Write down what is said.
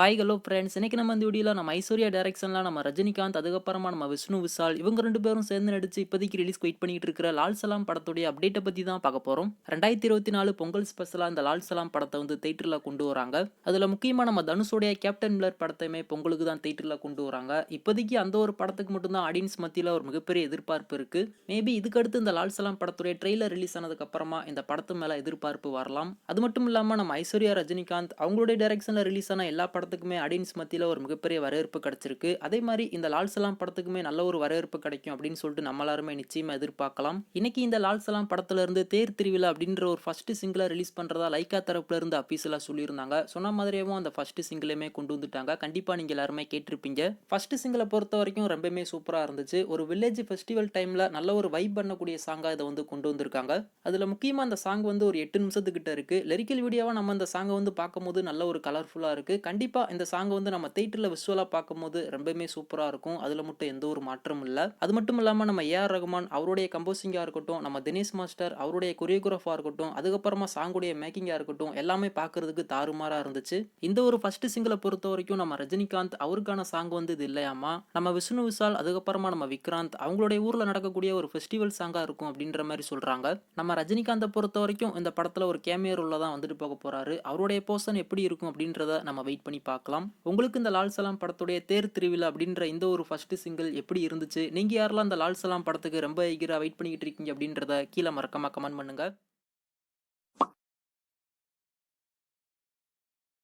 Hi hello friends. இன்னைக்கு நம்ம இந்த வீடியோல நம்ம ஐஸ்வர்யா டைரக்ஷன்ல நம்ம ரஜினிகாந்த், அதுக்கப்புறமா நம்ம விஷ்ணு விஷால் இவங்க 2 பேரும் சேர்ந்து நடிச்சு இப்போதைக்கு ரிலீஸ்க்கு வெயிட் பண்ணிட்டு இருக்கிற லால் சலாம் படத்துடைய அப்டேட்டை பத்தி தான் பார்க்க போறோம். 2024 பொங்கல் ஸ்பெஷலா இந்த லால் சலாம் படத்தை வந்து தியேட்டர்ல கொண்டு வராங்க. அதுல முக்கியமா நம்ம தனுஷோடைய கேப்டன் மில்லர் படத்தையுமே பொங்கலுக்கு தான் தியேட்டர்ல கொண்டு வராங்க. இப்போதைக்கு அந்த ஒரு படத்துக்கு மட்டும் தான் ஆடியன்ஸ் மத்தியில ஒரு மிகப்பெரிய எதிர்பார்ப்பு இருக்கு. மேபி இதுக்கு அடுத்து இந்த லால் சலாம் படத்துடைய ட்ரெய்லர் ரிலீஸ் ஆனதுக்கு அப்புறமா இந்த படத்து மேல எதிர்பார்ப்பு வரலாம். அது மட்டும் இல்லாம நம்ம ஐஸ்வர்யா ரஜினிகாந்த் அவங்களுடைய டைரக்ஷன்ல ரிலீஸ் ஆன எல்லா படத்துக்குமே ஆடியன்ஸ் மத்தியில ஒரு மிகப்பெரிய வரவேற்பு கிடைச்சிருக்கு. அதே மாதிரி இந்த லால் சலாம் படத்துக்குமே நல்ல ஒரு வரவேற்பு கிடைக்கும் அப்படின்னு சொல்லிட்டு நம்ம எல்லாருமே நிச்சயமா எதிர்பார்க்கலாம். இன்னைக்கு இந்த லால் சலாம் படத்துல இருந்து தேர் திருவிழா அப்படின்ற ஒரு ஃபர்ஸ்ட் சிங்கிளை ரிலீஸ் பண்றதா லைக்கா தரப்புல இருந்து அபிஷியலா சொல்லியிருந்தாங்க. சொன்ன மாதிரியும் அந்த ஃபர்ஸ்ட் சிங்கிளையுமே கொண்டு வந்துட்டாங்க. கண்டிப்பா நீங்க எல்லாருமே கேட்டிருப்பீங்க. ஃபர்ஸ்ட் சிங்கிளை பொறுத்த வரைக்கும் ரொம்பவே சூப்பரா இருந்துச்சு. ஒரு வில்லேஜ் ஃபெஸ்டிவல் டைம்ல நல்ல ஒரு வைப் பண்ணக்கூடிய சாங்கா இதை வந்து கொண்டு வந்திருக்காங்க. அதுல முக்கியமா அந்த சாங் வந்து ஒரு 8 நிமிஷத்துக்கிட்ட இருக்கு. லிரிக்கல் வீடியோவா நம்ம அந்த சாங்கை வந்து பார்க்கும்போது நல்ல ஒரு கலர்ஃபுல்லா இருக்கு. கண்டிப்பா இந்த சாங் வந்து நம்ம தியேட்டர்ல விஷுவலா பார்க்கும்போது ரொம்பவே சூப்பரா இருக்கும். அதுல மட்டும் எந்த ஒரு மாற்றமும் இல்ல. அது மட்டும் இல்லாம நம்ம ஏஆர் ரகுமான் அவருடைய கம்போசிங்கா இருக்கட்டும், நம்ம தினேஷ் மாஸ்டர் அவருடைய கொரியோகிராஃபா இருக்கட்டும், அதுக்கப்புறமா சாங்குடைய மேக்கிங்கா இருக்கட்டும், எல்லாமே பார்க்கிறதுக்கு தாறுமாறா இருந்துச்சு. இந்த ஒரு ஃபர்ஸ்ட் சிங்கிளை பொறுத்த வரைக்கும் நம்ம ரஜினிகாந்த் அவருக்கான சாங் வந்து இது இல்லையாமா. நம்ம விஷ்ணு விஷால் அதுக்கப்புறமா நம்ம விக்ராந்த் அவங்களுடைய ஊர்ல நடக்கக்கூடிய ஒரு ஃபெஸ்டிவல் சாங்கா இருக்கும் அப்படின்ற மாதிரி சொல்றாங்க. நம்ம ரஜினிகாந்தை பொறுத்த வரைக்கும் இந்த படத்துல ஒரு கேமியோ ரோல்ல தான் வந்துட்டு போக போறாரு. அவருடைய போர்ஷன் எப்படி இருக்கும் அப்படின்றத நம்ம வெயிட் பண்ணி பார்க்கலாம். உங்களுக்கு இந்த லால் சலாம் படத்துடைய தேர் திருவிழா அப்படின்ற இந்த ஒரு ஃபர்ஸ்ட் சிங்கிள் எப்படி இருந்துச்சு? நீங்க யாரெல்லாம் இந்த லால் சலாம் படத்துக்கு ரொம்ப ஈகரா வெயிட் பண்ணிக்கிட்டு இருக்கீங்க அப்படின்றத கீழே மறக்காம கமெண்ட் பண்ணுங்க.